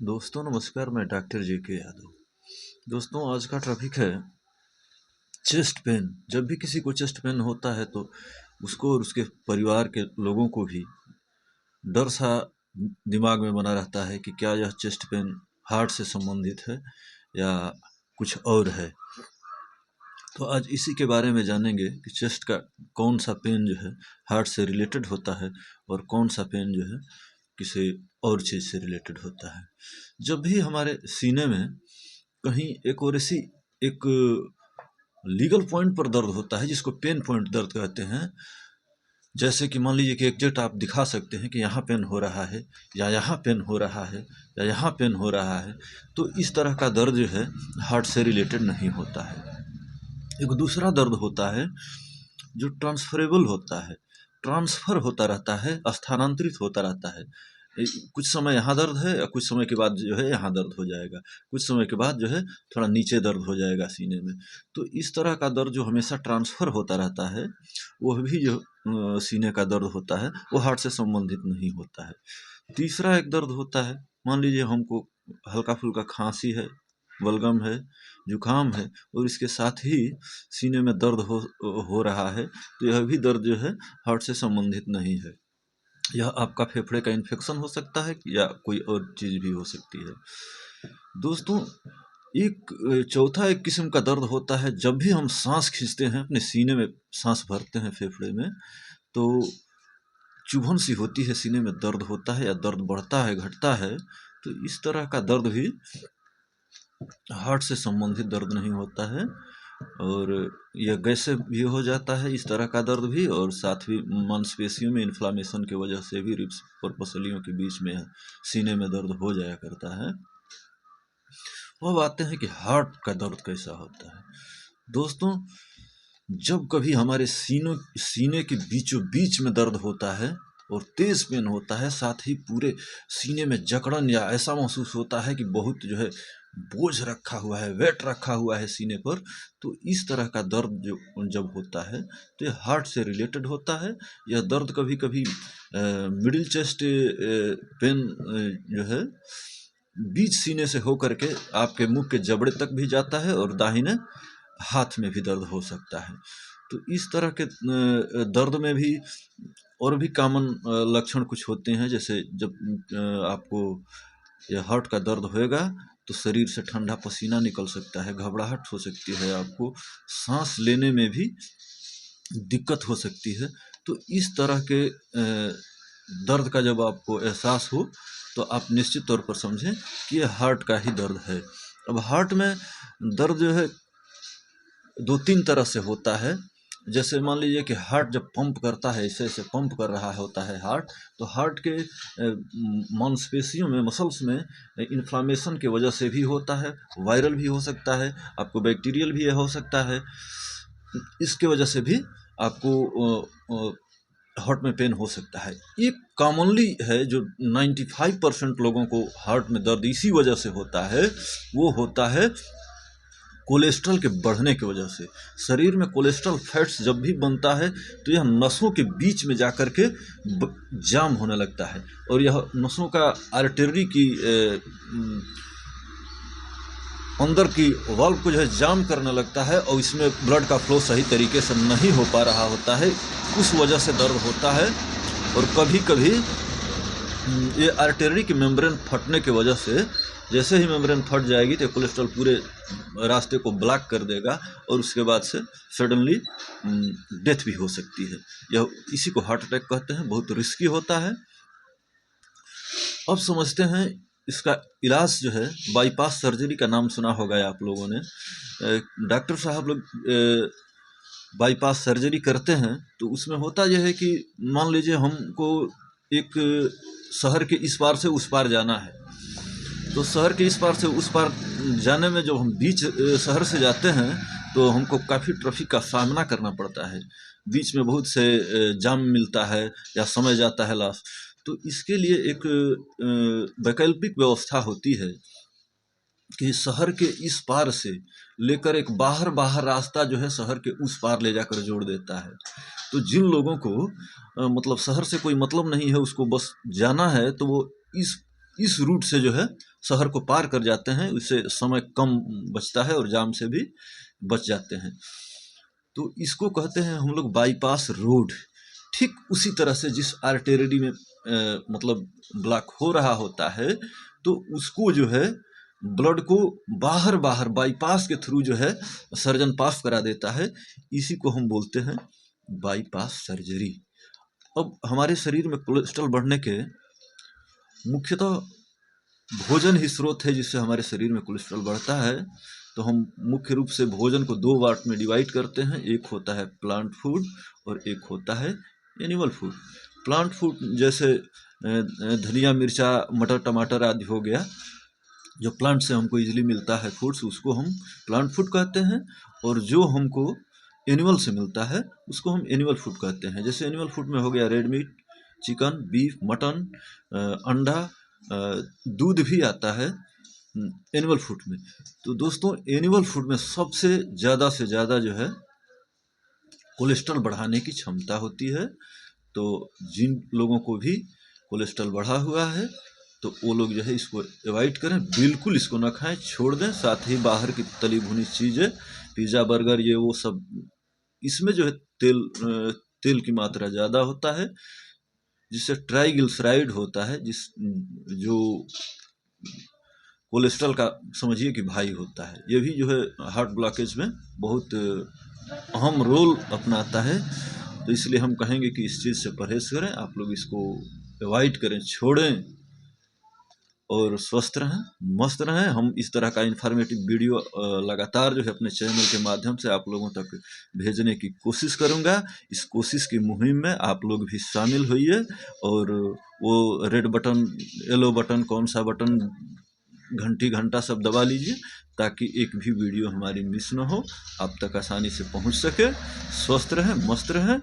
दोस्तों नमस्कार, मैं डॉक्टर JK यादव। दोस्तों आज का टॉपिक है चेस्ट पेन। जब भी किसी को चेस्ट पेन होता है तो उसको और उसके परिवार के लोगों को भी डर सा दिमाग में बना रहता है कि क्या यह चेस्ट पेन हार्ट से संबंधित है या कुछ और है। तो आज इसी के बारे में जानेंगे कि चेस्ट का कौन सा पेन जो है हार्ट से रिलेटेड होता है और कौन सा पेन जो है किसी और चीज़ से रिलेटेड होता है। जब भी हमारे सीने में कहीं एक और ऐसी एक लीगल पॉइंट पर दर्द होता है जिसको पेन पॉइंट दर्द कहते हैं, जैसे कि मान लीजिए कि एग्जैक्ट आप दिखा सकते हैं कि यहाँ पेन हो रहा है या यहाँ पेन हो रहा है या यहाँ पेन हो रहा है, तो इस तरह का दर्द जो है हार्ट से रिलेटेड नहीं होता है। एक दूसरा दर्द होता है जो ट्रांसफरेबल होता है, ट्रांसफ़र होता रहता है, स्थानांतरित होता रहता है। कुछ समय यहाँ दर्द है या कुछ समय के बाद जो है यहाँ दर्द हो जाएगा, कुछ समय के बाद जो है थोड़ा नीचे दर्द हो जाएगा सीने में। तो इस तरह का दर्द जो हमेशा ट्रांसफ़र होता रहता है, वह भी जो सीने का दर्द होता है वो हार्ट से संबंधित नहीं होता है। तीसरा एक दर्द होता है, मान लीजिए हमको हल्का-फुल्का खाँसी है, बलगम है, जुकाम है और इसके साथ ही सीने में दर्द हो रहा है, तो यह भी दर्द जो है हार्ट से संबंधित नहीं है। यह आपका फेफड़े का इन्फेक्शन हो सकता है या कोई और चीज़ भी हो सकती है। दोस्तों एक चौथा एक किस्म का दर्द होता है जब भी हम साँस खींचते हैं, अपने सीने में साँस भरते हैं फेफड़े में, तो चुभन सी होती है, सीने में दर्द होता है या दर्द बढ़ता है, घटता है। तो इस तरह का दर्द भी हार्ट से संबंधित दर्द नहीं होता है और यह गैस से भी हो जाता है इस तरह का दर्द भी, और साथ ही मांसपेशियों में इन्फ्लामेशन की वजह से भी रिब्स और पसलियों के बीच में सीने में दर्द हो जाया करता है। अब आते हैं कि हार्ट का दर्द कैसा होता है। दोस्तों जब कभी हमारे सीने के बीचों बीच में दर्द होता है और तेज पेन होता है, साथ ही पूरे सीने में जकड़न या ऐसा महसूस होता है कि बहुत जो है बोझ रखा हुआ है, वेट रखा हुआ है सीने पर, तो इस तरह का दर्द जो जब होता है तो ये हार्ट से रिलेटेड होता है। यह दर्द कभी कभी मिडिल चेस्ट पेन जो है बीच सीने से होकर के आपके मुंह के जबड़े तक भी जाता है और दाहिने हाथ में भी दर्द हो सकता है। तो इस तरह के दर्द में भी और भी कॉमन लक्षण कुछ होते हैं, जैसे जब आपको यह हार्ट का दर्द होएगा तो शरीर से ठंडा पसीना निकल सकता है, घबराहट हो सकती है, आपको सांस लेने में भी दिक्कत हो सकती है। तो इस तरह के दर्द का जब आपको एहसास हो तो आप निश्चित तौर पर समझें कि यह हार्ट का ही दर्द है। अब हार्ट में दर्द जो है 2-3 तरह से होता है। जैसे मान लीजिए कि हार्ट जब पंप करता है, ऐसे-ऐसे पंप कर रहा होता है हार्ट, तो हार्ट के मांसपेशियों में, मसल्स में इन्फ्लामेशन की वजह से भी होता है, वायरल भी हो सकता है, आपको बैक्टीरियल भी हो सकता है। इसके वजह से भी आपको हार्ट में पेन हो सकता है। एक कॉमनली है जो 95% लोगों को हार्ट में दर्द इसी वजह से होता है, वो होता है कोलेस्ट्रॉल के बढ़ने की वजह से। शरीर में कोलेस्ट्रॉल फैट्स जब भी बनता है तो यह नसों के बीच में जाकर के जाम होने लगता है और यह नसों का आर्टरी की अंदर की वाल्व को जो है जाम करने लगता है और इसमें ब्लड का फ्लो सही तरीके से नहीं हो पा रहा होता है, उस वजह से दर्द होता है। और कभी कभी ये आर्टरी की मेम्ब्रेन फटने की वजह से, जैसे ही मेम्ब्रेन फट जाएगी तो कोलेस्ट्रॉल पूरे रास्ते को ब्लॉक कर देगा और उसके बाद से सडनली डेथ भी हो सकती है। यह इसी को हार्ट अटैक कहते हैं, बहुत रिस्की होता है। अब समझते हैं इसका इलाज जो है, बाईपास सर्जरी का नाम सुना होगा आप लोगों ने। डॉक्टर साहब लोग बाईपास सर्जरी करते हैं तो उसमें होता यह है कि मान लीजिए हमको एक शहर के इस पार से उस पार जाना है, तो शहर के इस पार से उस पार जाने में जब हम बीच शहर से जाते हैं तो हमको काफ़ी ट्रैफिक का सामना करना पड़ता है, बीच में बहुत से जाम मिलता है या समय जाता है लॉस। तो इसके लिए एक वैकल्पिक व्यवस्था होती है कि शहर के इस पार से लेकर एक बाहर रास्ता जो है शहर के उस पार ले जाकर जोड़ देता है। तो जिन लोगों को मतलब शहर से कोई मतलब नहीं है, उसको बस जाना है, तो वो इस इस रूट से जो है शहर को पार कर जाते हैं, उससे समय कम बचता है और जाम से भी बच जाते हैं। तो इसको कहते हैं हम लोग बाईपास रोड। ठीक उसी तरह से जिस आर्टरी में मतलब ब्लॉक हो रहा होता है, तो उसको जो है ब्लड को बाहर बाहर बाईपास के थ्रू जो है सर्जन पास करा देता है। इसी को हम बोलते हैं बाईपास सर्जरी। अब हमारे शरीर में कोलेस्ट्रॉल बढ़ने के मुख्यतः भोजन ही स्रोत है जिससे हमारे शरीर में कोलेस्ट्रॉल बढ़ता है। तो हम मुख्य रूप से भोजन को दो पार्ट में डिवाइड करते हैं, एक होता है प्लांट फूड और एक होता है एनिमल फूड। प्लांट फूड जैसे धनिया, मिर्चा, मटर, टमाटर आदि हो गया, जो प्लांट से हमको इजीली मिलता है फूड्स, उसको हम प्लांट फूड कहते हैं। और जो हमको एनिमल से मिलता है उसको हम एनिमल फूड कहते हैं। जैसे एनिमल फूड में हो गया red meat, chicken, beef, mutton, अंडा, दूध भी आता है एनिमल फूड में। तो दोस्तों एनिमल फूड में सबसे ज़्यादा से ज़्यादा जो है कोलेस्ट्रॉल बढ़ाने की क्षमता होती है। तो जिन लोगों को भी कोलेस्ट्रॉल बढ़ा हुआ है तो वो लोग जो है इसको अवॉइड करें, बिल्कुल इसको ना खाएं, छोड़ दें। साथ ही बाहर की तली भुनी चीज़ें, पिज़्ज़ा, बर्गर, ये वो सब, इसमें जो है तेल की मात्रा ज़्यादा होता है, जिससे ट्राइग्लिसराइड होता है, जो कोलेस्ट्रॉल का समझिए कि भाई होता है। ये भी जो है हार्ट ब्लॉकेज में बहुत अहम रोल अपनाता है। तो इसलिए हम कहेंगे कि इस चीज़ से परहेज़ करें, आप लोग इसको अवॉइड करें, छोड़ें और स्वस्थ रहें, मस्त रहें। हम इस तरह का इन्फॉर्मेटिव वीडियो लगातार जो है अपने चैनल के माध्यम से आप लोगों तक भेजने की कोशिश करूँगा। इस कोशिश की मुहिम में आप लोग भी शामिल होइए और वो रेड बटन, येलो बटन, कौन सा बटन, घंटा सब दबा लीजिए ताकि एक भी वीडियो हमारी मिस ना हो, आप तक आसानी से पहुंच सके। स्वस्थ रहें, मस्त रहें।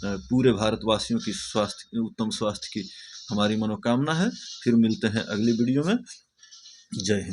पूरे भारतवासियों की उत्तम स्वास्थ्य की हमारी मनोकामना है। फिर मिलते हैं अगली वीडियो में। जय हिंद।